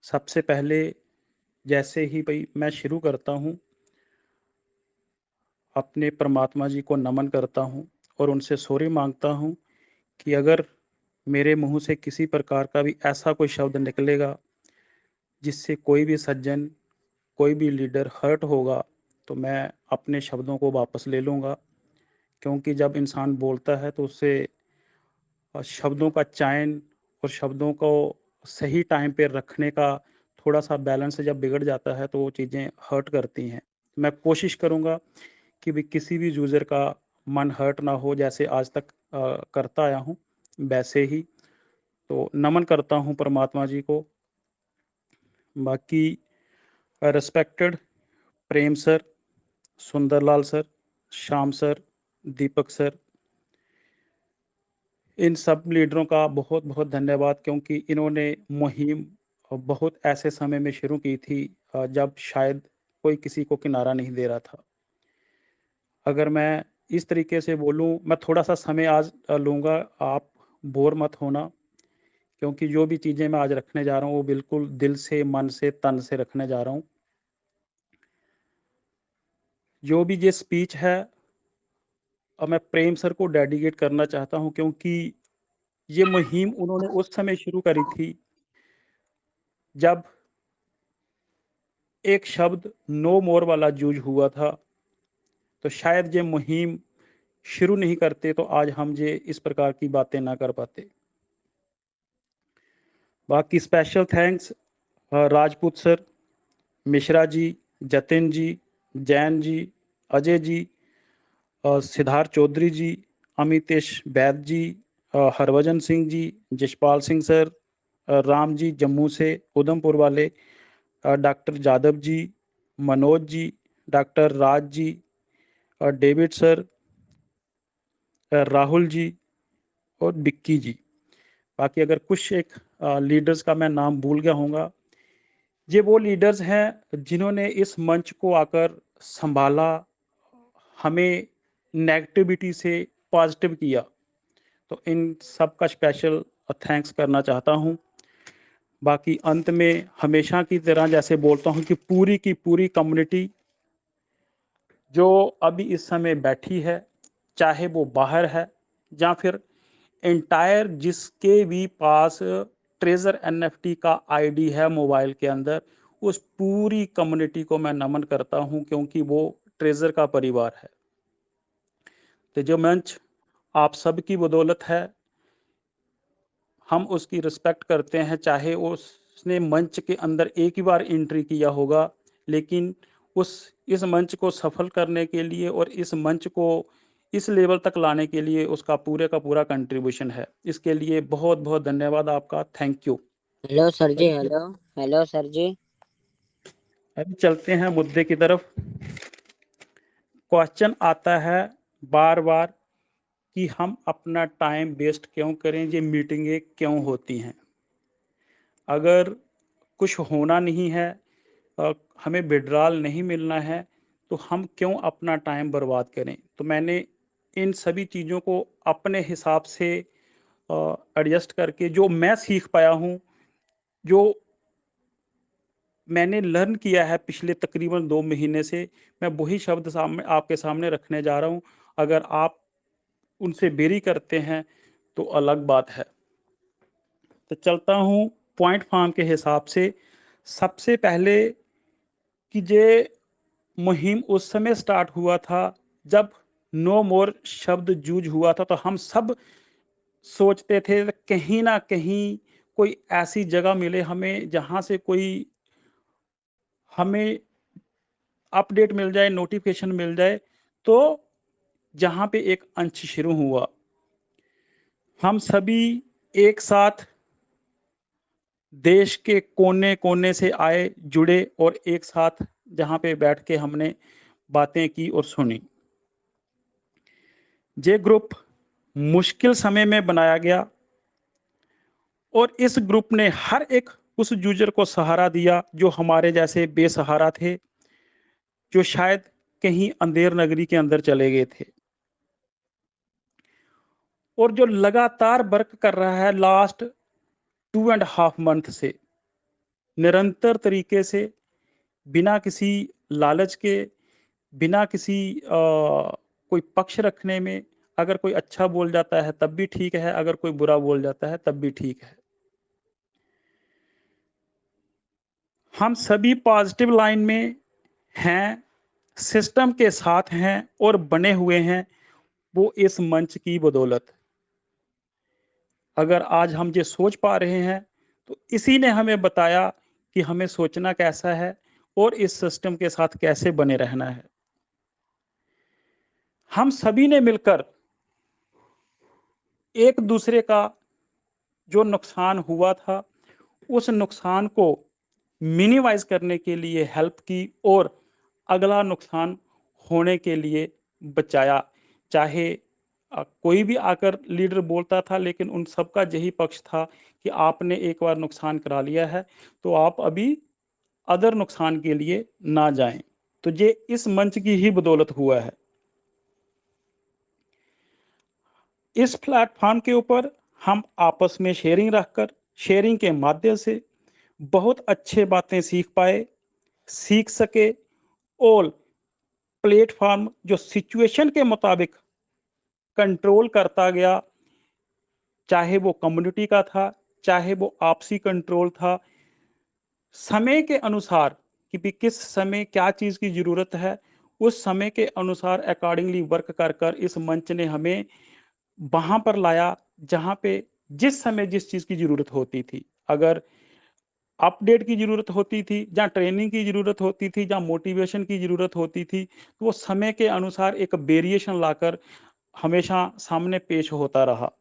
सबसे पहले जैसे ही भाई मैं शुरू करता हूँ, अपने परमात्मा जी को नमन करता हूँ और उनसे सॉरी माँगता हूँ कि अगर मेरे मुँह से किसी प्रकार का भी ऐसा कोई शब्द निकलेगा, जिससे कोई भी सज्जन, कोई भी लीडर हर्ट होगा, तो मैं अपने शब्दों को वापस ले लूँगा। क्योंकि जब इंसान बोलता है तो उससे शब्दों का चयन और शब्दों को सही टाइम पे रखने का थोड़ा-सा बैलेंस जब बिगड़ जाता है, तो वो चीज़ें हर्ट करती हैं। मैं कोशिश करूँगा कि भी किसी भी यूज़र का मन हर्ट ना हो, जैसे आज तक करता आया हूँ, वैसे ही। तो नमन करता हूँ परमात्मा जी को। बाकी respected Prem sir, Sunderlal sir, Shyam sir, Deepak sir, इन सब लीडरों का बहुत-बहुत धन्यवाद, क्योंकि इन्होंने मुहिम बहुत ऐसे समय में शुरू की थी जब शायद कोई किसी को किनारा नहीं दे रहा था। अगर मैं इस तरीके से बोलूँ, मैं थोड़ा-सा समय आज लूँगा, आप बोर मत होना, क्योंकि जो भी चीज़ें मैं आज रखने जा रहा हूँ, वो बिल्कुल दिल से, मन से, तन से रखने जा रहा हूँ। जो भी ये स्पीच है, मैं प्रेम सर को डेडिकेट करना चाहता हूँ, क्योंकि ये मुहिम उन्होंने उस समय शुरू करी थी, जब एक शब्द नो मोर वाला यूज़ हुआ था। तो शायद ये मुहिम शुरू नहीं करते, तो आज हम ये इस प्रकार की बातें ना कर पाते। बाकी special thanks Rajput sir, Mishra ji, Jatin ji, Jain ji, Ajay ji, Siddharth Chaudhary ji, Amitesh Vaid ji, Harbhajan Singh ji, Jaspal Singh sir, Ram ji Jammu से, उधमपुर वाले, doctor Jadhav ji, Manoj ji, doctor Raj ji, David sir, Rahul ji और बिक्की जी। बाकी अगर कुछ एक लीडर्स का मैं नाम भूल गया होऊँगा, ये वो लीडर्स हैं जिन्होंने इस मंच को आकर सँभाला, हमें नेगेटिविटी से पॉज़िटिव किया। तो इन सब का स्पेशल थैंक्स करना चाहता हूँ। बाकी अंत में हमेशा की तरह जैसे बोलता हूँ कि पूरी की पूरी कम्युनिटी जो अभी इस समय बैठी है, चाहे वो बाहर है या फिर एंटायर जिसके भी पास ट्रेज़र एनएफटी का आईडी है मोबाइल के अंदर, उस पूरी कम्युनिटी को मैं नमन करता हूँ, क्योंकि वो ट्रेज़र का परिवार है। तो जो मंच आप सबकी बदौलत है, हम उसकी रिस्पेक्ट करते हैं, चाहे उसने मंच के अंदर एक ही बार एंट्री किया होगा, लेकिन उस इस मंच को सफल करने के लिए और इस मंच को इस लेवल तक लाने के लिए उसका पूरे का पूरा कंट्रीब्यूशन है। इसके लिए बहुत-बहुत धन्यवाद आपका। Thank you. हेलो सर जी। भाई, हेलो हेलो सर जी। अभी चलते हैं मुद्दे की तरफ। क्वेश्चन आता है बार-बार कि हम अपना टाइम वेस्ट क्यों करें, ये मीटिंगें क्यों होती हैं? अगर कुछ होना नहीं है, अ, हमें विड्रॉल नहीं मिलना है, तो हम क्यों अपना टाइम बर्बाद करें? तो मैंने इन सभी चीज़ों को अपने हिसाब से एडजस्ट करके जो मैं सीख पाया हूँ, जो मैंने लर्न किया है पिछले तकरीबन 2 महीने से, मैं वही शब्द सामने आपके सामने रखने जा रहा हूँ। अगर आप उनसे वेरी करते हैं, तो अलग बात है। तो चलता हूँ पॉइंट फॉर्म के हिसाब से। सबसे पहले कि ये मुहिम उस समय स्टार्ट हुआ था जब नो मोर शब्द यूज़ हुआ था, तो हम सब सोचते थे कहीं न कहीं कोई ऐसी जगह मिले हमें, जहाँ से कोई हमें अपडेट मिल जाए, नोटिफ़िकेशन मिल जाए, तो जहाँ पे एक अंश शुरू हुआ। हम सभी एक साथ देश के कोने-कोने से आए, जुड़े और एक साथ जहाँ पे बैठ के हमने बातें की और सुनी। ये ग्रुप मुश्किल समय में बनाया गया और इस ग्रुप ने हर एक उस यूज़र को सहारा दिया जो हमारे जैसे बेसहारा थे, जो शायद कहीं अंधेर नगरी के अंदर चले गए थे। और जो लगातार वर्क कर रहा है लास्ट 2 एंड हाफ मंथ से, निरंतर तरीके से, बिना किसी लालच के, बिना किसी कोई पक्ष रखने में, अगर कोई अच्छा बोल जाता है तब भी ठीक है, अगर कोई बुरा बोल जाता है तब भी ठीक है। हम सभी पॉजिटिव लाइन में हैं, सिस्टम के साथ हैं और बने हुए हैं, वो इस मंच की बदौलत। अगर आज हम ये सोच पा रहे हैं, तो इसी ने हमें बताया कि हमें सोचना कैसा है और इस सिस्टम के साथ कैसे बने रहना है। हम सभी ने मिलकर एक दूसरे का जो नुकसान हुआ था, उस नुकसान को मिनिमाइज करने के लिए हेल्प की और अगला नुकसान होने के लिए बचाया। चाहे कोई भी आकर लीडर बोलता था, लेकिन उन सबका यही पक्ष था कि आपने एक बार नुकसान करा लिया है, तो आप अभी अदर नुकसान के लिए ना जाएं। तो ये इस मंच की ही बदौलत हुआ है। इस प्लेटफॉर्म के ऊपर हम आपस में शेयरिंग रखकर, शेयरिंग के माध्यम से बहुत अच्छे बातें सीख पाए, सीख सके, और प्लेटफॉर्म जो सिचुएशन के मुताबिक कंट्रोल करता गया, चाहे वो कम्युनिटी का था, चाहे वो आपसी कंट्रोल था, समय के अनुसार कि भी किस समय क्या चीज़ की ज़रूरत है, उस समय के अनुसार अकॉर्डिंगली वर्क कर कर इस मंच ने हमें वहाँ पर लाया, जहाँ पे जिस समय जिस चीज़ की ज़रूरत होती थी। अगर अपडेट की ज़रूरत होती थी, जहाँ ट्रेनिंग की ज़रूरत होती थी, जहाँ मोटिवेशन की ज़रूरत होती थी, तो वो समय के अनुसार एक वेरिएशन लाकर हमेशा सामने पेश होता रहा।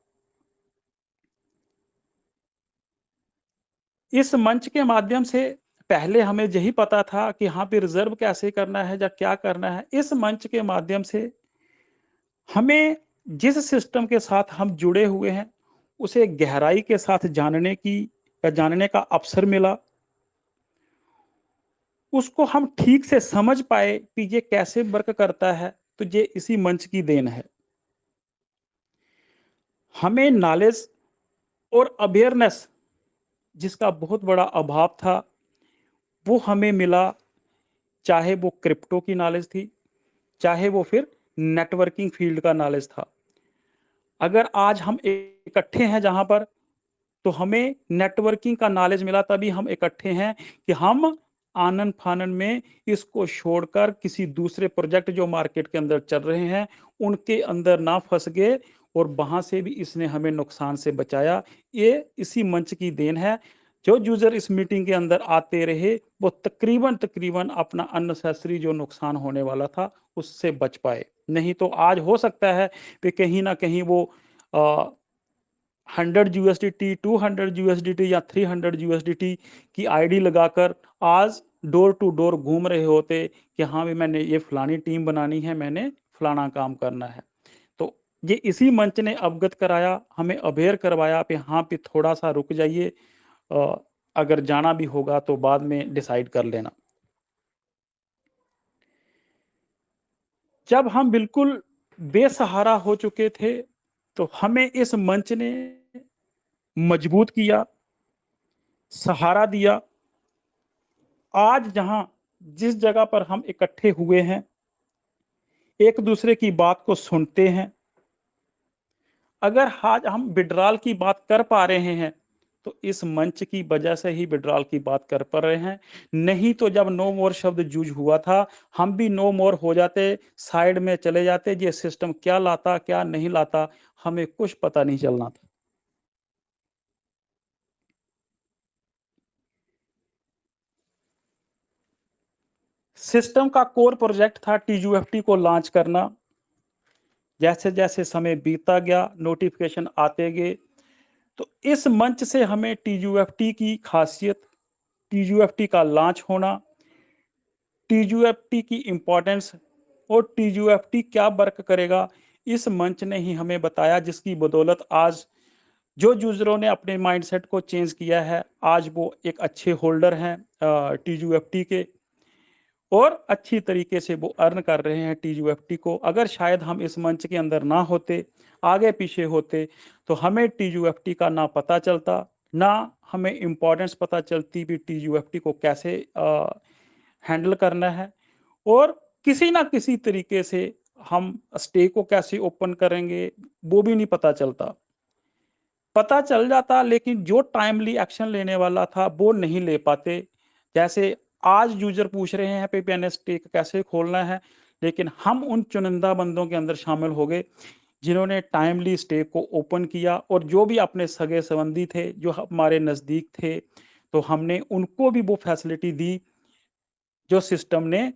इस मंच के माध्यम से पहले हमें यही पता था कि हाँ पे रिज़र्व कैसे करना है या क्या करना है। इस मंच के माध्यम से हमें जिस सिस्टम के साथ हम जुड़े हुए हैं, उसे गहराई के साथ जानने का अवसर मिला। उसको हम ठीक से समझ पाए कि ये कैसे वर्क करता है, तो ये इसी मंच की देन है। हमें नॉलेज और अवेयरनेस जिसका बहुत बड़ा अभाव था, वो हमें मिला, चाहे वो क्रिप्टो की नॉलेज थी, चाहे वो फिर नेटवर्किंग फील्ड का नॉलेज था। अगर आज हम इकट्ठे हैं जहाँ पर, तो हमें नेटवर्किंग का नॉलेज मिला, तभी हम इकट्ठे हैं कि हम आनन-फानन में इसको छोड़कर किसी दूसरे प्रोजेक्ट जो मार्केट के अंदर चल रहे हैं, उनके अंदर ना फँस गए, और वहाँ से भी इसने हमें नुकसान से बचाया। ये इसी मंच की देन है। जो यूज़र इस मीटिंग के अंदर आते रहे, वो तकरीबन अपना अननेसेसरी जो नुकसान होने वाला था, उससे बच पाए। नहीं तो आज हो सकता है कि कहीं न कहीं वो अ 100 यूएसडीटी, 200 यूएसडीटी या 300 यूएसडीटी की आईडी लगाकर आज डोर टू डोर घूम रहे होते कि हाँ भी मैंने ये फलानी टीम बनानी है, मैंने फलाना काम करना है। तो ये इसी मंच ने अवगत कराया, हमें अवेयर करवाया कि हाँ भी थोड़ा-सा रुक जाइए, अ, अगर जाना भी होगा तो बाद में डिसाइड कर लेना। जब हम बिल्कुल बेसहारा हो चुके थे, तो हमें इस मंच ने मजबूत किया, सहारा दिया। आज जहाँ जिस जगह पर हम इकट्ठे हुए हैं, एक दूसरे की बात को सुनते हैं। अगर आज हम विड्रॉल की बात कर पा रहे हैं, तो इस मंच की वजह से ही विड्रॉल की बात कर पा रहे हैं। नहीं तो जब नो मोर शब्द यूज़ हुआ था, हम भी नो मोर हो जाते, साइड में चले जाते, ये सिस्टम क्या लाता, क्या नहीं लाता, हमें कुछ पता नहीं चलना था। सिस्टम का कोर प्रोजेक्ट था टीयूएफटी को लॉन्च करना। जैसे-जैसे समय बीतता गया, नोटिफ़िकेशन आते गए, तो इस मंच से हमें टीयूएफटी की खासियत, टीयूएफटी का लॉन्च होना, टीयूएफटी की इम्पोर्टेंस और टीयूएफटी क्या वर्क करेगा, इस मंच ने ही हमें बताया, जिसकी बदौलत आज जो यूज़रों ने अपने माइंडसेट को चेंज किया है, आज वो एक अच्छे होल्डर हैं टीयूएफटी के, और अच्छी तरीके से वो अर्न कर रहे हैं टीयूएफटी को। अगर शायद हम इस मंच के अंदर ना होते, आगे पीछे होते, तो हमें टीयूएफटी का ना पता चलता, ना हमें इम्पोर्टेंस पता चलती भी टीयूएफटी को कैसे हैंडल करना है, और किसी ना किसी तरीके से हम स्टे को कैसे ओपन करेंगे, वो भी नहीं पता चलता। पता चल जाता, लेकिन जो टाइमली एक्शन लेने वाला था वो नहीं ले पाते। जैसे आज यूजर पूछ रहे हैं पीपीएन स्टेक कैसे खोलना है, लेकिन हम उन चुनिंदा बंदों के अंदर शामिल हो गए जिन्होंने टाइमली स्टेक को ओपन किया, और जो भी अपने सगे संबंधी थे जो हमारे नज़दीक थे, तो हमने उनको भी वो फैसिलिटी दी जो सिस्टम ने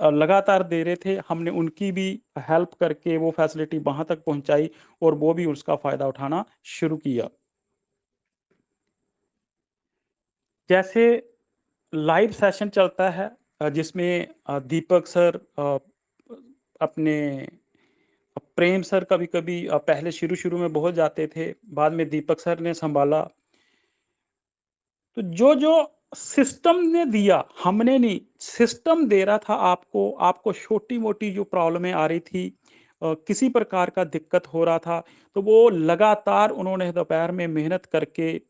लगातार दे रहे थे। हमने उनकी भी हेल्प करके वो फैसिलिटी वहां तक पहुंचाई, और वो भी उसका फायदा उठाना शुरू किया। जैसे लाइव सेशन चलता है जिसमें दीपक सर अपने प्रेम सर कभी-कभी पहले शुरू-शुरू में बहुत जाते थे, बाद में दीपक सर ने सँभाला। तो जो-जो सिस्टम ने दिया, हमने नहीं, सिस्टम दे रहा था आपको, आपको छोटी-मोटी जो प्रॉब्लमें आ रही थी, किसी प्रकार का दिक्कत हो रहा था, तो वो लगातार उन्होंने दोपहर में मेहनत करके,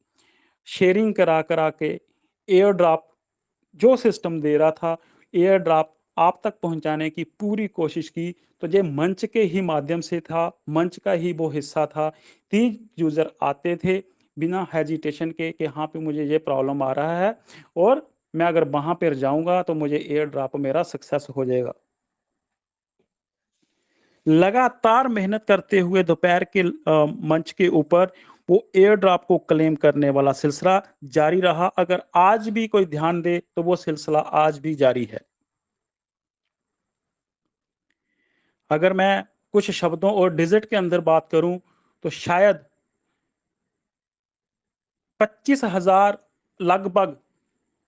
शेयरिंग करा-करा के, एयर ड्रॉप जो सिस्टम दे रहा था, एयर ड्रॉप आप तक पहुँचाने की पूरी कोशिश की। तो ये मंच के ही माध्यम से था, मंच का ही वो हिस्सा था। 30 यूज़र आते थे बिना हेजिटेशन के कि हाँ पे मुझे ये प्रॉब्लम आ रहा है, और मैं अगर वहाँ पर जाऊँगा तो मुझे एयर ड्रॉप मेरा सक्सेस हो जाएगा। लगातार मेहनत करते हुए दोपहर के मंच के ऊपर वो एयर ड्रॉप को क्लेम करने वाला सिलसिला जारी रहा। अगर आज भी कोई ध्यान दे तो वो सिलसिला आज भी जारी है। अगर मैं कुछ शब्दों और डिजिट के अंदर बात करूं, तो शायद 25,000 लगभग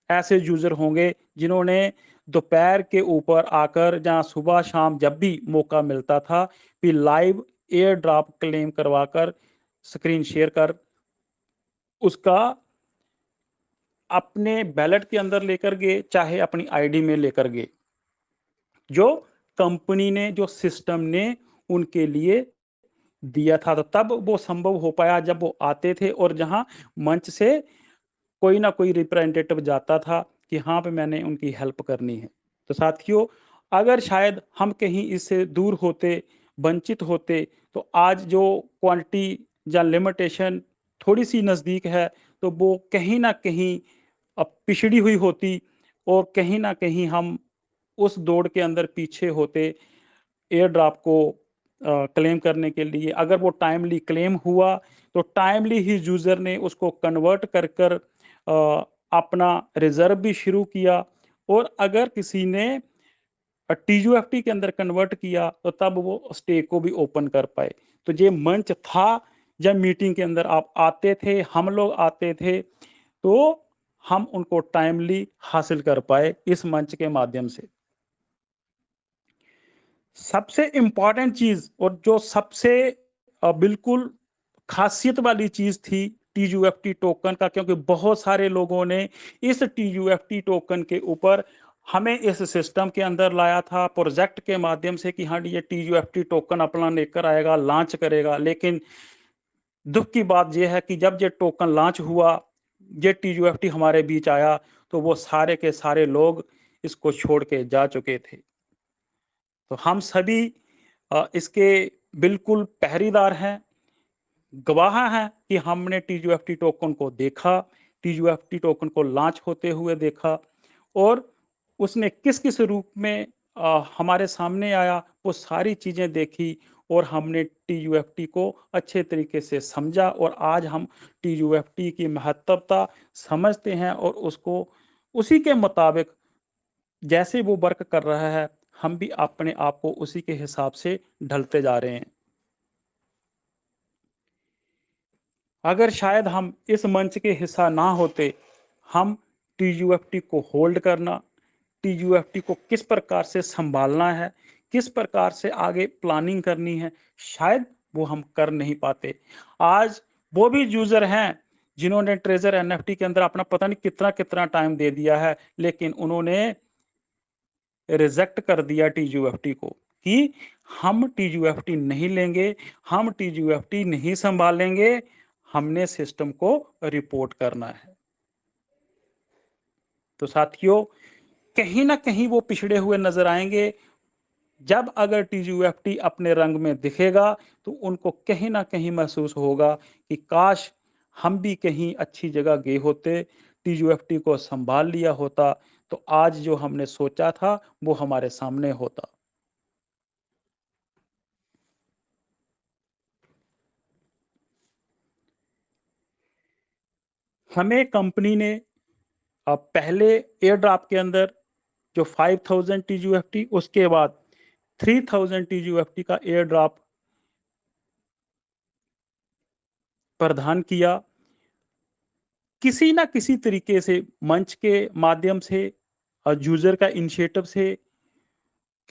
ऐसे यूजर होंगे जिन्होंने दोपहर के ऊपर आकर, जहां सुबह शाम जब भी मौका मिलता था, भी लाइव एयर ड्रॉप क्लेम करवाकर, स्क्रीन शेयर कर उसका अपने बैलेट के अंदर लेकर गए, चाहे अपनी आईडी में लेकर गए। जो कंपनी ने, जो सिस्टम ने उनके लिए दिया था, तो तब वो संभव हो पाया जब वो आते थे, और जहां मंच से कोई ना कोई रिप्रेजेंटेटिव जाता था कि हाँ पे मैंने उनकी हेल्प करनी है। तो साथियों, अगर शायद हम कहीं इससे दूर होते, वंचित होते, तो आज जो क्वांटिटी या लिमिटेशन थोड़ी सी नज़दीक है, तो वो कहीं ना कहीं पिछड़ी हुई होती, और कहीं ना कहीं हम उस दौड़ के अंदर पीछे होते एयर ड्रॉप को क्लेम करने के लिए। अगर वो टाइमली क्लेम हुआ, तो टाइमली ही यूज़र ने उसको कन्वर्ट कर अपना रिज़र्व भी शुरू किया, और अगर किसी ने टीयूएफटी के अंदर कन्वर्ट किया, तो तब वो स्टेक को भी ओपन कर पाए। तो ये मंच था, जब मीटिंग के अंदर आप आते थे, हम लोग आते थे, तो हम उनको टाइमली हासिल कर पाए इस मंच के माध्यम से। सबसे इम्पोर्टेंट चीज़, और जो सबसे बिल्कुल ख़ासियत वाली चीज़ थी टीयूएफटी टोकन का, क्योंकि बहुत सारे लोगों ने इस टीयूएफटी टोकन के ऊपर हमें इस सिस्टम के अंदर लाया था प्रोजेक्ट के माध्यम से कि हाँ, ये टीयूएफटी टोकन अपना लेकर आएगा, लॉन्च करेगा। लेकिन दुःख की बात ये है कि जब ये टोकन लॉन्च हुआ, ये टीयूएफटी हमारे बीच आया, तो वो सारे के सारे लोग इसको छोड़ के जा चुके थे। तो हम सभी इसके बिल्कुल पहरेदार हैं, गवाह हैं कि हमने टीयूएफटी टोकन को देखा, टीयूएफटी टोकन को लॉन्च होते हुए देखा, और उसने किस-किस रूप में हमारे सामने आया, वो सारी चीज़ें देखी, और हमने टीयूएफटी को अच्छे तरीके से समझा, और आज हम टीयूएफटी की महत्वता समझते हैं, और उसको उसी के मुताबिक जैसे वो वर्क कर रहा है, हम भी अपने आप को उसी के हिसाब से ढलते जा रहे हैं। अगर शायद हम इस मंच के हिस्सा ना होते, हम टीयूएफटी को होल्ड करना, टीयूएफटी को किस प्रकार से सँभालना है, किस प्रकार से आगे प्लानिंग करनी है, शायद वो हम कर नहीं पाते। आज वो भी यूज़र हैं, जिन्होंने ट्रेज़र एनएफटी के अंदर अपना पता नहीं कितना-कितना टाइम दे दिया है, लेकिन उन्होंने रिजेक्ट कर दिया टीयूएफटी को कि हम टीयूएफटी नहीं लेंगे, हम टीयूएफटी नहीं सँभालेंगे, हमने सिस्टम को रिपोर्ट करना है। तो साथियों, कहीं ना कहीं वो पिछड़े हुए नजर आएंगे। जब अगर टीयूएफटी अपने रंग में दिखेगा तो उनको कहीं ना कहीं महसूस होगा कि काश हम भी कहीं अच्छी जगह गए होते, टीयूएफटी को संभाल लिया होता, तो आज जो हमने सोचा था वो हमारे सामने होता। हमें कंपनी ने पहले एयर ड्रॉप के अंदर जो 5000 टीयूएफटी, उसके बाद 3000 टीयूएफटी का एयर ड्रॉप प्रदान किया। किसी ना किसी तरीके से मंच के माध्यम से और यूजर का इनिशिएटिव से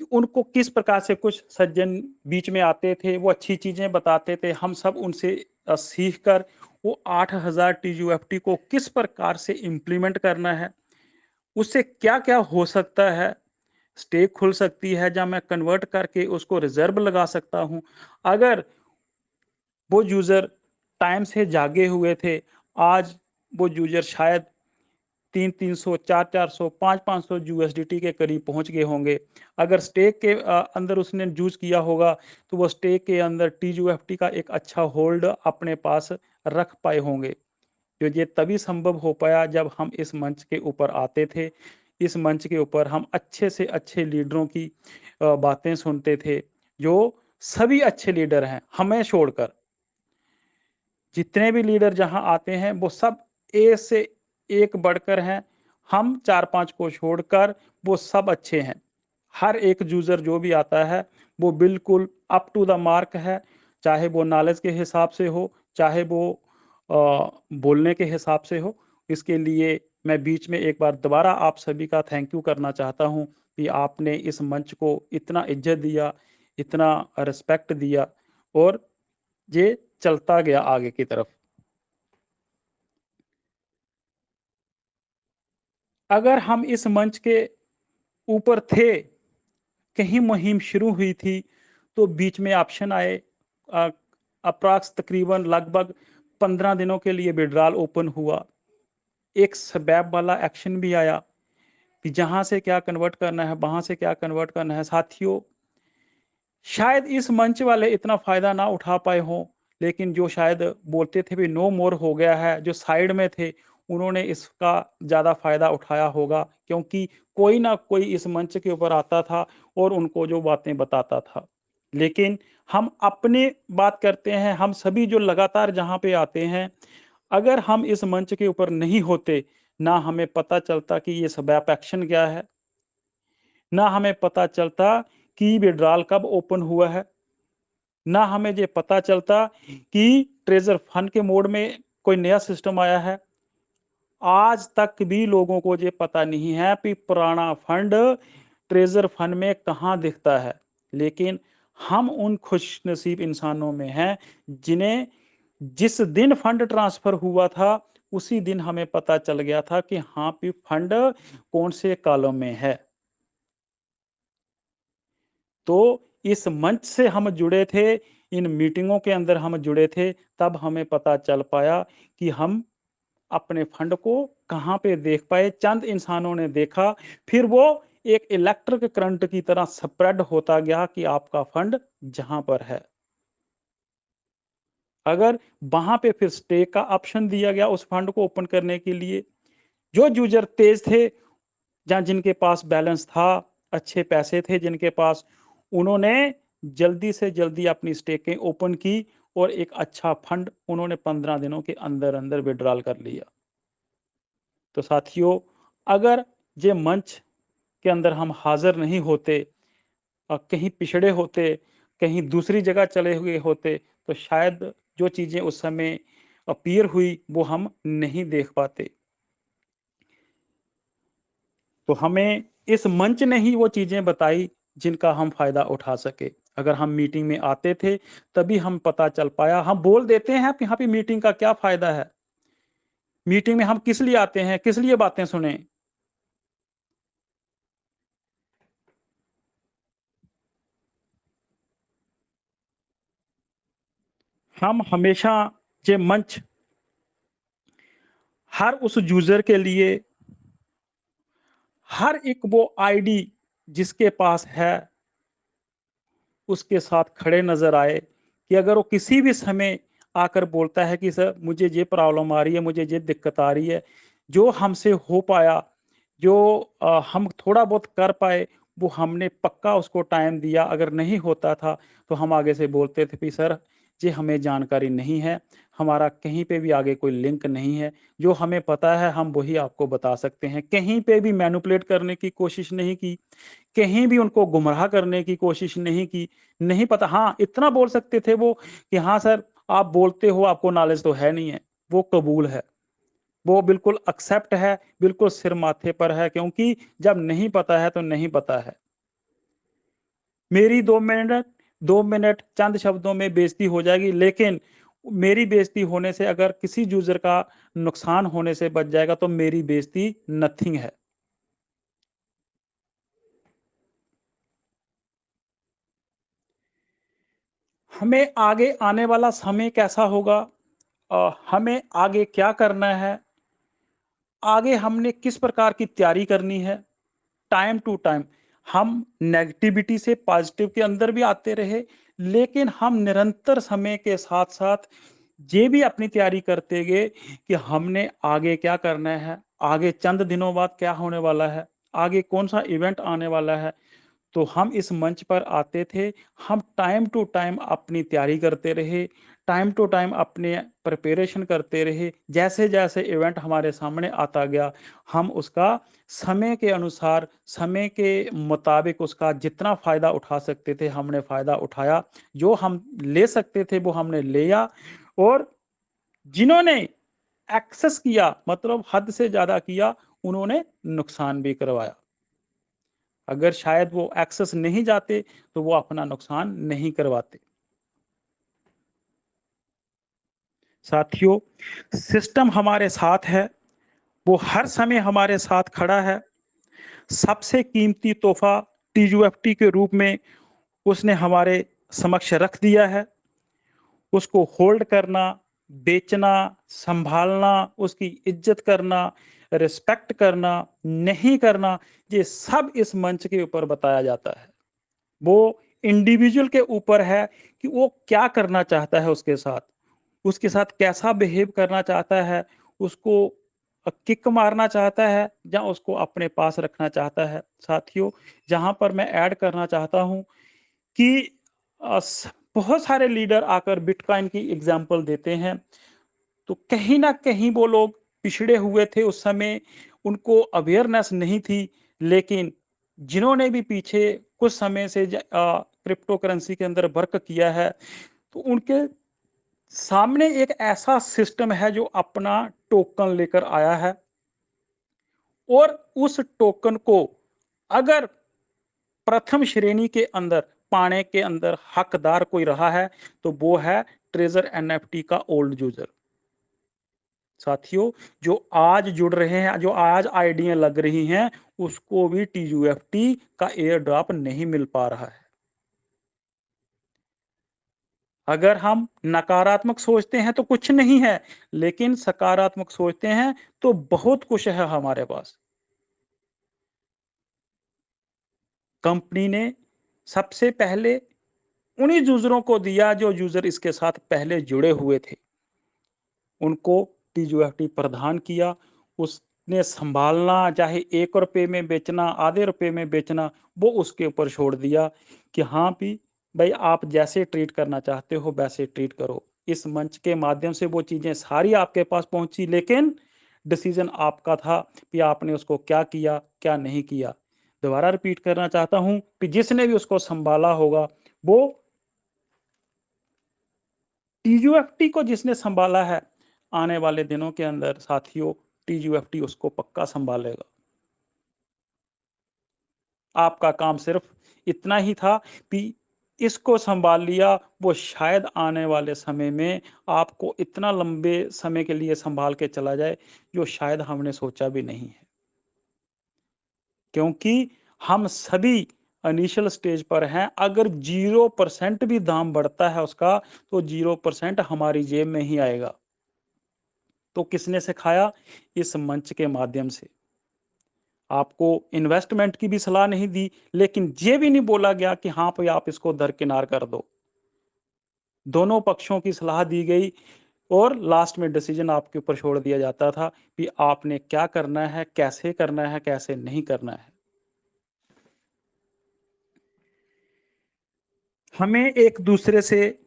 कि उनको किस प्रकार से कुछ सज्जन बीच में आते थे, वो अच्छी चीजें बताते थे, हम सब उनसे सीख कर वो 8000 टीयूएफटी को किस प्रकार से इम्प्लीमेंट करना है, उससे क्या क्या हो सकता है। स्टेक खुल सकती है जहां मैं कन्वर्ट करके उसको रिजर्व लगा सकता हूं। अगर वो यूजर टाइम से जागे हुए थे, आज वो यूजर शायद 300, 400, 500 यूएसडीटी के करीब पहुंच गए होंगे। अगर स्टेक के अंदर उसने यूज किया होगा तो वो स्टेक के अंदर टीयूएफटी का एक अच्छा होल्ड अपने पास रख पाए होंगे। जो ये तभी संभव हो पाया जब हम इस मंच के ऊपर आते थे। इस मंच के ऊपर हम अच्छे से अच्छे लीडरों की बातें सुनते थे। जो सभी अच्छे लीडर हैं हमें छोड़कर, जितने भी लीडर जहां आते हैं वो सब ए से एक बढ़कर हैं। हम 4-5 को छोड़कर वो सब अच्छे हैं। हर एक यूजर जो भी आता है वो बिल्कुल अप टू द मार्क है, चाहे वो नॉलेज के हिसाब से हो, चाहे वो बोलने के हिसाब से हो। इसके लिए मैं बीच में एक बार दोबारा आप सभी का थैंक यू करना चाहता हूं कि आपने इस मंच को इतना इज्जत दिया, इतना रिस्पेक्ट दिया, और ये चलता गया आगे की तरफ। अगर हम इस मंच के ऊपर थे, कहीं मुहिम शुरू हुई थी, तो बीच में ऑप्शन आए, अप्रॉक्स तकरीबन लगभग 15 दिनों के लिए विड्रॉल ओपन हुआ। एक स्वैप वाला एक्शन भी आया कि जहां से क्या कन्वर्ट करना है, वहां से क्या कन्वर्ट करना है। साथियों, शायद इस मंच वाले इतना फायदा ना उठा पाए हों, लेकिन जो शायद बोलते थे भी नो मोर हो गया है, जो साइड में थे, उन्होंने इसका ज्यादा फायदा उठाया होगा, क्योंकि कोई ना कोई इस मंच के ऊपर आता था और उनको जो बातें बताता था। लेकिन हम अपनी बात करते हैं, हम सभी जो लगातार जहां पे आते हैं, अगर हम इस मंच के ऊपर नहीं होते, ना हमें पता चलता कि ये स्वैप एक्शन क्या है, ना हमें पता चलता कि विड्रॉल कब ओपन हुआ है, ना हमें ये पता चलता कि ट्रेजर फंड के मोड में कोई नया सिस्टम आया है। आज तक भी लोगों को ये पता नहीं है कि पुराना फंड ट्रेजर फंड में कहाँ दिखता है। लेकिन हम उन खुशनसीब इंसानों में हैं जिन्हें जिस दिन फंड ट्रांसफर हुआ था उसी दिन हमें पता चल गया था कि हाँ भी फंड कौन से कॉलम में है। तो इस मंच से हम जुड़े थे, इन मीटिंगों के अंदर हम जुड़े थे, तब हमें पता चल पाया कि हम अपने फंड को कहाँ पे देख पाए। चंद इंसानों ने देखा, फिर वो एक इलेक्ट्रिक करंट की तरह स्प्रेड होता गया कि आपका फंड जहां पर है। अगर वहां पे फिर स्टे का ऑप्शन दिया गया उस फंड को ओपन करने के लिए, जो यूजर तेज थे, जहां जिनके पास बैलेंस था, अच्छे पैसे थे जिनके पास, उन्होंने जल्दी से जल्दी अपनी स्टेकें ओपन की और एक अच्छा फंड उन्होंने 15 दिनों के अंदर अंदर विड्रॉल कर लिया। तो साथियों, अगर ये मंच के अंदर हम हाजिर नहीं होते, कहीं पिछड़े होते, कहीं दूसरी जगह चले हुए होते, तो शायद जो चीजें उस समय अपीयर हुई वो हम नहीं देख पाते। तो हमें इस मंच ने ही वो चीजें बताई जिनका हम फायदा उठा सके। अगर हम मीटिंग में आते थे तभी हम पता चल पाया। हम बोल देते हैं कि यहाँ पे मीटिंग का क्या फायदा है, मीटिंग में हम किस लिए आते हैं, किस लिए बातें सुने। हम हमेशा ये मंच हर उस यूजर के लिए, हर एक वो आईडी जिसके पास है, उसके साथ खड़े नजर आए कि अगर वो किसी भी समय आकर बोलता है कि सर मुझे ये प्रॉब्लम आ रही है, मुझे ये दिक्कत आ रही है, जो हमसे हो पाया, जो हम थोड़ा बहुत कर पाए, वो हमने पक्का उसको टाइम दिया। अगर नहीं होता था तो हम आगे से बोलते थे कि सर ये हमें जानकारी नहीं है, हमारा कहीं पे भी आगे कोई लिंक नहीं है, जो हमें पता है हम वही आपको बता सकते हैं। कहीं पे भी मैनिपुलेट करने की कोशिश नहीं की, कहीं भी उनको गुमराह करने की कोशिश नहीं की। नहीं पता, हाँ, इतना बोल सकते थे वो कि हाँ सर, आप बोलते हो, आपको नॉलेज तो है नहीं है। वो कबूल है, वो बिल्कुल एक्सेप्ट है, बिल्कुल सिर माथे पर है, क्योंकि जब नहीं पता है तो नहीं पता है। मेरी 2 मिनट चंद शब्दों में बेइज़्ती हो जाएगी, लेकिन मेरी बेइज़्ती होने से अगर किसी यूज़र का नुकसान होने से बच जाएगा तो मेरी बेइज़्ती नथिंग है। हमें आगे आने वाला समय कैसा होगा? हमें आगे क्या करना है? आगे हमने किस प्रकार की तैयारी करनी है? टाइम टू टाइम हम नेगेटिविटी से पॉजिटिव के अंदर भी आते रहे, लेकिन हम निरंतर समय के साथ-साथ ये भी अपनी तैयारी करते गए कि हमने आगे क्या करना है, आगे चंद दिनों बाद क्या होने वाला है, आगे कौन-सा इवेंट आने वाला है। तो हम इस मंच पर आते थे, हम टाइम टू टाइम अपनी तैयारी करते रहे, टाइम टू टाइम अपने प्रिपरेशन करते रहे। जैसे-जैसे इवेंट हमारे सामने आता गया, हम उसका समय के अनुसार, समय के मुताबिक उसका जितना फ़ायदा उठा सकते थे, हमने फ़ायदा उठाया। जो हम ले सकते थे, वो हमने लिया, और जिन्होंने एक्सेस किया, मतलब हद से ज़्यादा किया, उन्होंने नुकसान भी करवाया। अगर शायद वो एक्सेस नहीं जाते, तो वो अपना नुकसान नहीं करवाते। साथियों, सिस्टम हमारे साथ है, वो हर समय हमारे साथ खड़ा है। सबसे कीमती तोहफ़ा टीयूएफटी के रूप में उसने हमारे समक्ष रख दिया है। उसको होल्ड करना, बेचना, सँभालना, उसकी इज़्ज़त करना, रिस्पेक्ट करना, नहीं करना, ये सब इस मंच के ऊपर बताया जाता है। वो इंडिविजुअल के ऊपर है कि वो क्या करना चाहता है उसके साथ कैसा बिहेव करना चाहता है, उसको किक मारना चाहता है या उसको अपने पास रखना चाहता है। साथियों, जहाँ पर मैं ऐड करना चाहता हूँ कि बहुत सारे लीडर आकर बिटकॉइन की एग्जाम्पल देते हैं, तो कहीं ना कहीं वो लोग पिछड़े हुए थे उस समय, उनको अवेयरनेस नहीं थी। लेकिन जिन्होंने भी पीछे कुछ समय से क्रिप्टो करेंसी के अंदर वर्क किया है, तो उनके सामने एक ऐसा सिस्टम है जो अपना टोकन लेकर आया है, और उस टोकन को अगर प्रथम श्रेणी के अंदर पाने के अंदर हकदार कोई रहा है, तो वो है ट्रेजर एनएफटी का ओल्ड यूजर। साथियों, जो आज जुड़ रहे हैं, जो आज आईडियां लग रही हैं, उसको भी टीयूएफटी का एयर ड्रॉप नहीं मिल पा रहा है। अगर हम नकारात्मक सोचते हैं तो कुछ नहीं है, लेकिन सकारात्मक सोचते हैं तो बहुत कुछ है हमारे पास। कंपनी ने सबसे पहले उन्हीं यूजरों को दिया जो यूजर इसके साथ पहले जुड़े हुए थे, उनको टीयूएफटी प्रदान किया। उसने संभालना, चाहे 1 रुपए में बेचना, आधे रुपए में बेचना, वो उसके ऊपर छोड़ दिया कि हाँ भी भाई, आप जैसे ट्रीट करना चाहते हो वैसे ट्रीट करो। इस मंच के माध्यम से वो चीजें सारी आपके पास पहुंची, लेकिन डिसीजन आपका था कि आपने उसको क्या किया, क्या नहीं किया। दोबारा रिपीट करना चाहता हूं कि जिसने भी उसको संभाला होगा, वो टीयूएफटी को जिसने संभाला है, आने वाले दिनों के अंदर साथियों, टीयूएफटी उसको पक्का संभालेगा। आपका काम सिर्फ इतना ही था कि इसको संभाल लिया, वो शायद आने वाले समय में आपको इतना लंबे समय के लिए संभाल के चला जाए, जो शायद हमने सोचा भी नहीं है। क्योंकि हम सभी इनिशियल स्टेज पर हैं, अगर 0% भी दाम बढ़ता है उसका, तो 0% हमारी जेब में ही आएगा। तो किसने सिखाया? इस मंच के माध्यम से। आपको इन्वेस्टमेंट की भी सलाह नहीं दी, लेकिन ये भी नहीं बोला गया कि हाँ भाई आप इसको दरकिनार कर दो। दोनों पक्षों की सलाह दी गई और लास्ट में डिसीजन आपके ऊपर छोड़ दिया जाता था कि आपने क्या करना है, कैसे नहीं करना है। हमें एक दूसरे से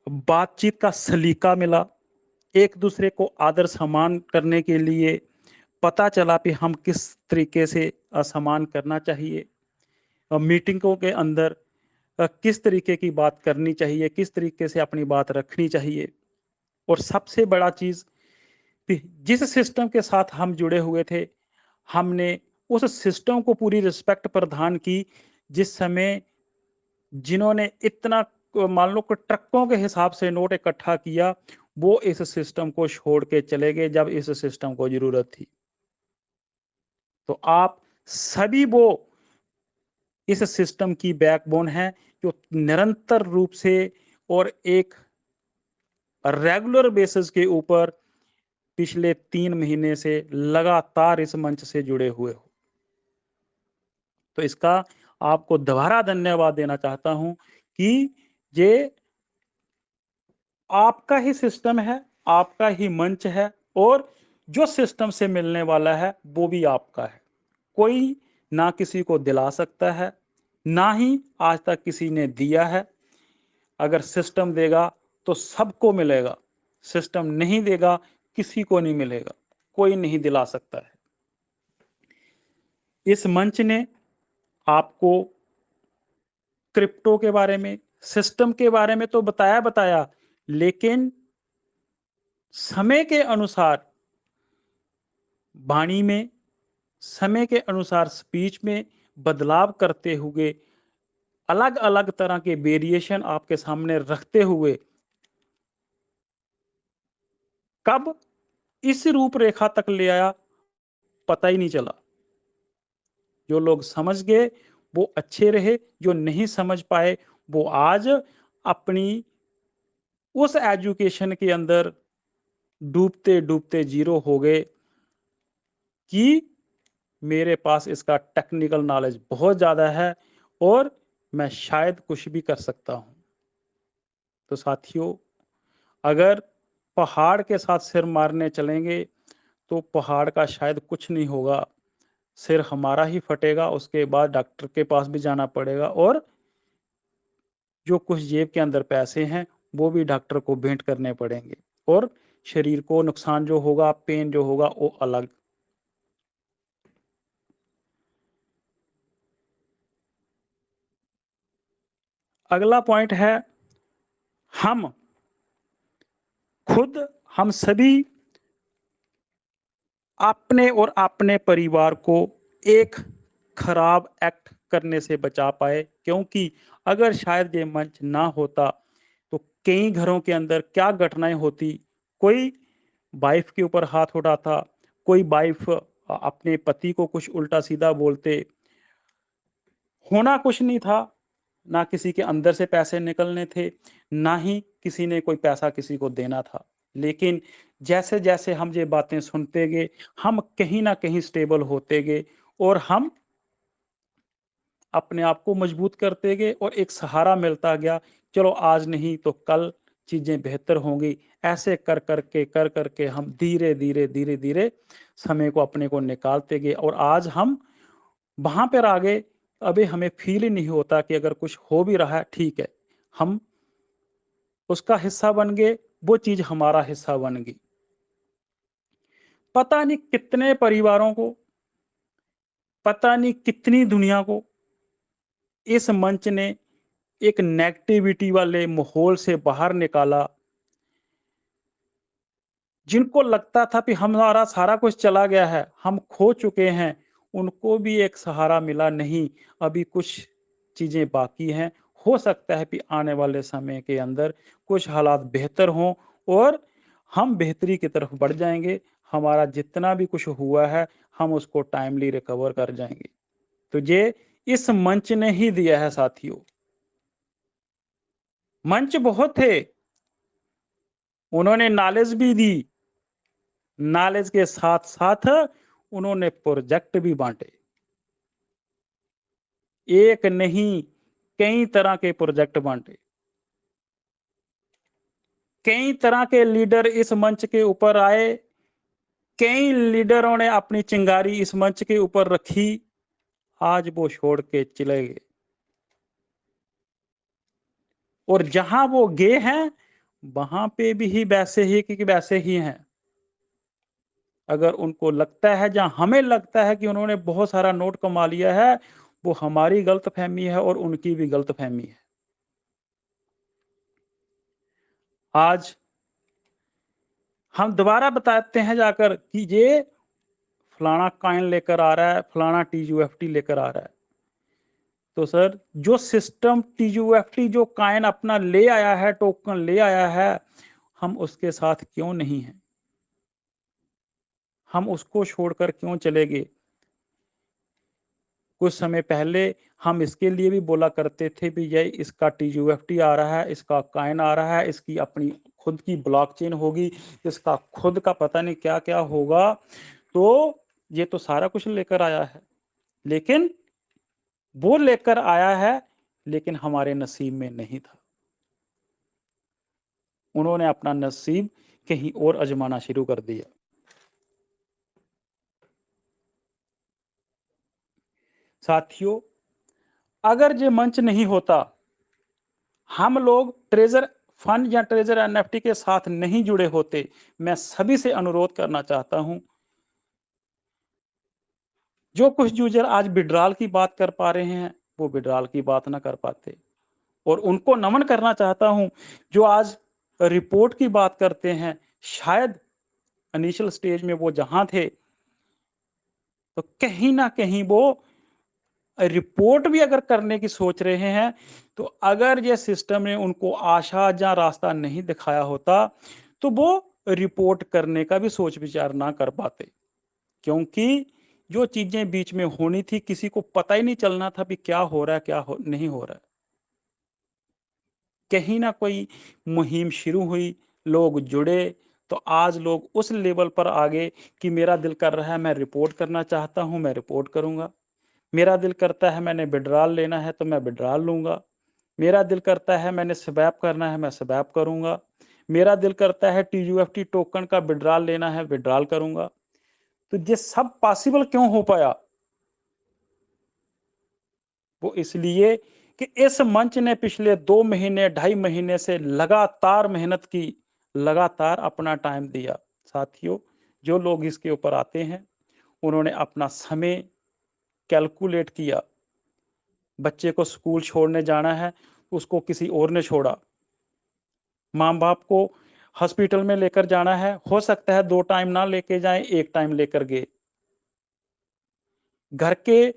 बातचीत का सलीका मिला, एक दूसरे को आदर सम्मान करने के लिए पता चला कि हम किस तरीके से सम्मान करना चाहिए। मीटिंगों के अंदर किस तरीके की बात करनी चाहिए, किस तरीके से अपनी बात रखनी चाहिए। और सबसे बड़ा चीज़ कि जिस सिस्टम के साथ हम जुड़े हुए थे, हमने उस सिस्टम को पूरी रिस्पेक्ट प्रदान की, जिस समय जिन्होंने इतना मान लो कि ट्रकों के हिसाब से नोट इकट्ठा किया, वो इस सिस्टम को छोड़ के चले गए जब इस सिस्टम को ज़रूरत थी। तो आप सभी वो इस सिस्टम की बैकबोन हैं, जो निरंतर रूप से और एक रेगुलर बेसिस के ऊपर पिछले 3 महीने से लगातार इस मंच से जुड़े हुए हो। तो इसका आपको दोबारा धन्यवाद देना चाहता हूँ कि ये आपका ही सिस्टम है, आपका ही मंच है और जो सिस्टम से मिलने वाला है, वो भी आपका है। कोई ना किसी को दिला सकता है, ना ही आज तक किसी ने दिया है। अगर सिस्टम देगा तो सबको मिलेगा, सिस्टम नहीं देगा किसी को नहीं मिलेगा, कोई नहीं दिला सकता है। इस मंच ने आपको क्रिप्टो के बारे में, सिस्टम के बारे में तो बताया, लेकिन समय के अनुसार वाणी में, समय के अनुसार स्पीच में बदलाव करते हुए, अलग-अलग तरह के वेरिएशन आपके सामने रखते हुए, कब इस रूपरेखा तक ले आया, पता ही नहीं चला। जो लोग समझ गए, वो अच्छे रहे, जो नहीं समझ पाए, वो आज अपनी उस एजुकेशन के अंदर डूबते-डूबते ज़ीरो हो गए कि मेरे पास इसका टेक्निकल नॉलेज बहुत ज़्यादा है और मैं शायद कुछ भी कर सकता हूँ। तो साथियों, अगर पहाड़ के साथ सिर मारने चलेंगे, तो पहाड़ का शायद कुछ नहीं होगा। सिर हमारा ही फटेगा, उसके बाद डॉक्टर के पास भी जाना पड़ेगा और जो कुछ जेब के अंदर पैसे हैं, वो भी डॉक्टर को भेंट करने पड़ेंगे और शरीर को नुकसान जो होगा, पेन जो होगा, वो अलग। अगला पॉइंट है, हम खुद, हम सभी अपने और अपने परिवार को एक खराब एक्ट करने से बचा पाए, क्योंकि अगर शायद ये मंच ना होता, तो कई घरों के अंदर क्या घटनाएं होती। कोई वाइफ के ऊपर हाथ उठाता, कोई वाइफ अपने पति को कुछ उल्टा सीधा बोलते। होना कुछ नहीं था, ना किसी के अंदर से पैसे निकलने थे, ना ही किसी ने कोई पैसा किसी को देना था। लेकिन जैसे-जैसे हम ये बातें सुनते गए, हम कहीं न कहीं स्टेबल होते गए और हम अपने आप को मजबूत करते गए और एक सहारा मिलता गया। चलो आज नहीं तो कल चीज़ें बेहतर होंगी। ऐसे कर कर के हम धीरे-धीरे समय को अपने को निकालते गए और आज हम वहाँ पर आ गए। अभी हमें फ़ील ही नहीं होता कि अगर कुछ हो भी रहा है, ठीक है। हम उसका हिस्सा बन गए, वो चीज़ हमारा हिस्सा बन गई। पता नहीं कितने परिवारों को, पता नहीं कितनी दुनिया को इस मंच ने एक नेगेटिविटी वाले माहौल से बाहर निकाला। जिनको लगता था कि हमारा सारा कुछ चला गया है, हम खो चुके हैं, उनको भी एक सहारा मिला। नहीं, अभी कुछ चीज़ें बाकी हैं। हो सकता है कि आने वाले समय के अंदर कुछ हालात बेहतर हों और हम बेहतरी की तरफ बढ़ जाएँगे। हमारा जितना भी कुछ हुआ है, हम उसको टाइमली रिकवर कर जाएँगे। तो ये इस मंच ने ही दिया है साथियों। मंच बहुत थे, उन्होंने नॉलेज भी दी, नॉलेज के साथ साथ उन्होंने प्रोजेक्ट भी बांटे। एक नहीं, कई तरह के प्रोजेक्ट बांटे। कई तरह के लीडर इस मंच के ऊपर आए, कई लीडरों ने अपनी चिंगारी इस मंच के ऊपर रखी, आज वो छोड़ के चले गए। और जहां वो गए हैं, वहां पे भी वैसे ही कि वैसे ही हैं। अगर उनको लगता है, जहां हमें लगता है कि उन्होंने बहुत सारा नोट कमा लिया है, वो हमारी गलतफहमी है और उनकी भी गलतफहमी है। आज हम दोबारा बताते हैं जाकर कि ये फलाना कॉइन लेकर आ रहा है, फलाना टीयूएफटी लेकर आ रहा है। तो सर, जो सिस्टम टीयूएफटी जो कॉइन अपना ले आया है, टोकन ले आया है, हम उसके साथ क्यों नहीं हैं? हम उसको छोड़कर क्यों चले गए? कुछ समय पहले हम इसके लिए भी बोला करते थे भी ये इसका टीयूएफटी आ रहा है, इसका कॉइन आ रहा है, इसकी अपनी खुद की ब्लॉकचेन होगी, इसका खुद का पता नहीं क्या-क्या होगा। तो ये तो सारा कुछ लेकर आया है। लेकिन वो लेकर आया है, लेकिन हमारे नसीब में नहीं था। उन्होंने अपना नसीब कहीं और आज़माना शुरू कर दिया। साथियों, अगर ये मंच नहीं होता, हम लोग ट्रेजर फंड या ट्रेजर एनएफटी के साथ नहीं जुड़े होते, मैं सभी से अनुरोध करना चाहता हूं, जो कुछ यूजर आज विड्रॉल की बात कर पा रहे हैं, वो विड्रॉल की बात ना कर पाते। और उनको नमन करना चाहता हूं, जो आज रिपोर्ट की बात करते हैं। शायद इनिशियल स्टेज में वो जहां थे, तो कहीं ना कहीं वो रिपोर्ट भी अगर करने की सोच रहे हैं, तो अगर ये सिस्टम ने उनको आशा या रास्ता नहीं दिखाया होता, तो वो रिपोर्ट करने का भी सोच विचार ना कर पाते। क्योंकि जो चीजें बीच में होनी थी, किसी को पता ही नहीं चलना था कि क्या हो रहा है, नहीं हो रहा है। कहीं ना कोई मुहिम शुरू हुई, लोग जुड़े, तो आज लोग उस लेवल पर आ गए कि मेरा दिल कर रहा है, मैं रिपोर्ट करना चाहता हूं, मैं रिपोर्ट करूंगा। मेरा दिल करता है मैंने विड्रॉल लेना है, तो मैं विड्रॉल लूँगा। मेरा दिल करता है मैंने स्वैप करना है, मैं स्वैप करूँगा। मेरा दिल करता है टीयूएफटी टोकन का विड्रॉल लेना है, विड्रॉल करूँगा। तो ये सब पॉसिबल क्यों हो पाया? वो इसलिए कि इस मंच ने पिछले 2 महीने, ढाई महीने से लगातार मेहनत की, लगातार अपना टाइम दिया। साथियों, जो लोग इसके ऊपर आते हैं, उन्होंने अपना समय कैलकुलेट किया। बच्चे को स्कूल छोड़ने जाना है, उसको किसी और ने छोड़ा। माँ-बाप को हॉस्पिटल में लेकर जाना है, हो सकता है 2 टाइम ना लेके जाएँ, 1 टाइम लेकर गए। घर के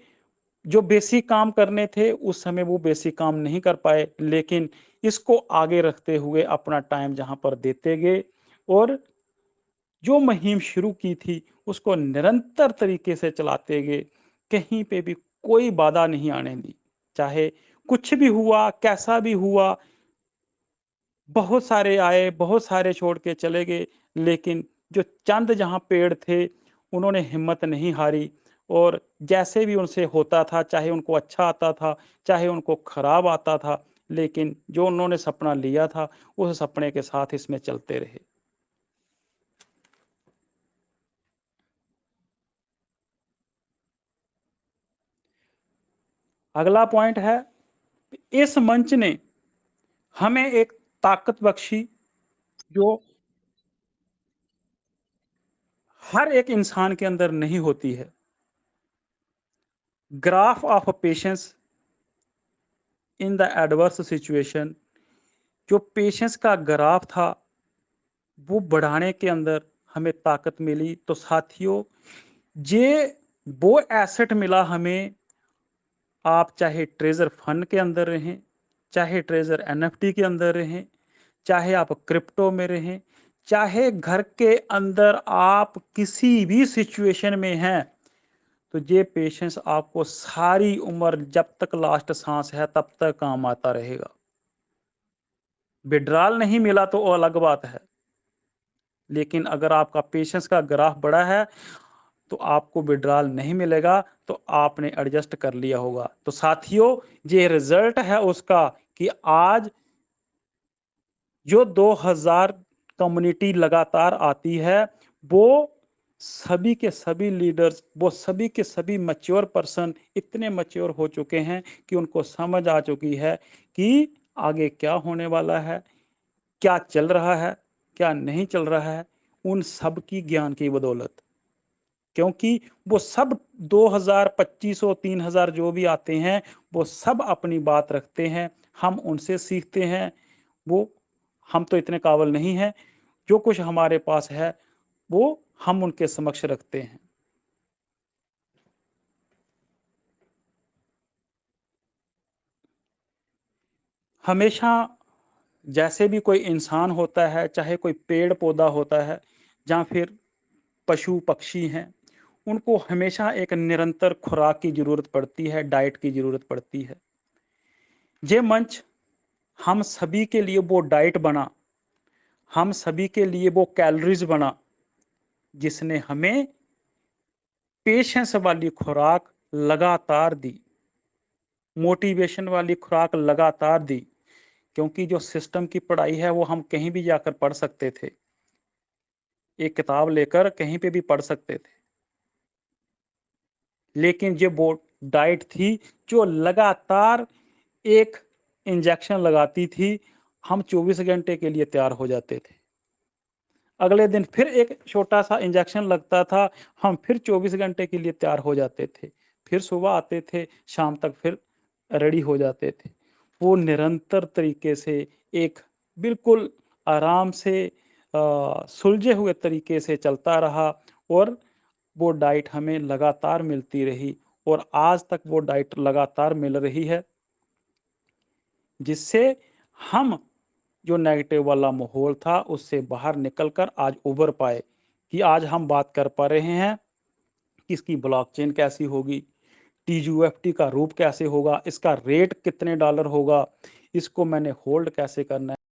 जो बेसिक काम करने थे, उस समय वो बेसिक काम नहीं कर पाए, लेकिन इसको आगे रखते हुए अपना टाइम जहाँ पर देते गए और जो मुहिम शुरू की थी, उसको निरंतर तरीके से चलाते गए। कहीं पे भी कोई बाधा नहीं आने दी। चाहे कुछ भी हुआ, कैसा भी हुआ, बहुत सारे आए, बहुत सारे छोड़ के चले गए, लेकिन जो चंद जहाँ पेड़ थे, उन्होंने हिम्मत नहीं हारी और जैसे भी उनसे होता था, चाहे उनको अच्छा आता था, चाहे उनको खराब आता था, लेकिन जो उन्होंने सपना लिया था, उस सपने के साथ इसमें चलते रहे। अगला पॉइंट है, इस मंच ने हमें एक ताकत बख्शी, जो हर एक इंसान के अंदर नहीं होती है। Graph of patience in the adverse situation, जो पेशेंस का ग्राफ था, वो बढ़ाने के अंदर हमें ताकत मिली। तो साथियों, ये वो एसेट मिला हमें। आप चाहे ट्रेजर फंड के अंदर रहें, चाहे ट्रेजर एनएफटी के अंदर रहें, चाहे आप क्रिप्टो में रहें, चाहे घर के अंदर आप किसी भी सिचुएशन में हैं, तो ये पेशेंस आपको सारी उम्र जब तक लास्ट सांस है तब तक काम आता रहेगा। विड्रॉल नहीं मिला तो वो अलग बात है, लेकिन अगर आपका पेशेंस का ग्राफ बड़ा है तो आपको विड्रॉल नहीं मिलेगा, तो आपने एडजस्ट कर लिया होगा। तो साथियों, ये रिजल्ट है उसका कि आज जो 2000 कम्युनिटी लगातार आती है, वो सभी के सभी लीडर्स, वो सभी के सभी मैच्योर पर्सन इतने मैच्योर हो चुके हैं कि उनको समझ आ चुकी है कि आगे क्या होने वाला है, क्या चल रहा है, क्या नहीं चल रहा है, उन सब की ज्ञान की बदौलत। क्योंकि वो सब 2000, 2500, 3000 जो भी आते हैं, वो सब अपनी बात रखते हैं, हम उनसे सीखते हैं। वो हम तो इतने काबिल नहीं हैं, जो कुछ हमारे पास है वो हम उनके समक्ष रखते हैं। हमेशा जैसे भी कोई इंसान होता है, चाहे कोई पेड़ पौधा होता है या फिर पशु पक्षी हैं, उनको हमेशा एक निरंतर खुराक की जरूरत पड़ती है, डाइट की जरूरत पड़ती है। ये मंच हम सभी के लिए वो डाइट बना, हम सभी के लिए वो कैलोरीज बना, जिसने हमें पेशेंस वाली खुराक लगातार दी, मोटिवेशन वाली खुराक लगातार दी। क्योंकि जो सिस्टम की पढ़ाई है वो हम कहीं भी जाकर पढ़ सकते थे, एक किताब लेकर कहीं पे भी पढ़ सकते थे, लेकिन ये वो डाइट थी जो लगातार एक इंजेक्शन लगाती थी, हम 24 घंटे के लिए तैयार हो जाते थे। अगले दिन फिर एक छोटा-सा इंजेक्शन लगता था, हम फिर 24 घंटे के लिए तैयार हो जाते थे। फिर सुबह आते थे, शाम तक फिर रेडी हो जाते थे। वो निरंतर तरीके से एक बिल्कुल आराम से सुलझे हुए तरीके से चलता रहा और वो डाइट हमें लगातार मिलती रही और आज तक वो डाइट लगातार मिल रही है, जिससे हम जो नेगेटिव वाला माहौल था उससे बाहर निकलकर आज उभर पाए कि आज हम बात कर पा रहे हैं कि इसकी ब्लॉकचेन कैसी होगी, टीयूएफटी का रूप कैसे होगा, इसका रेट कितने डॉलर होगा, इसको मैंने होल्ड कैसे करना है।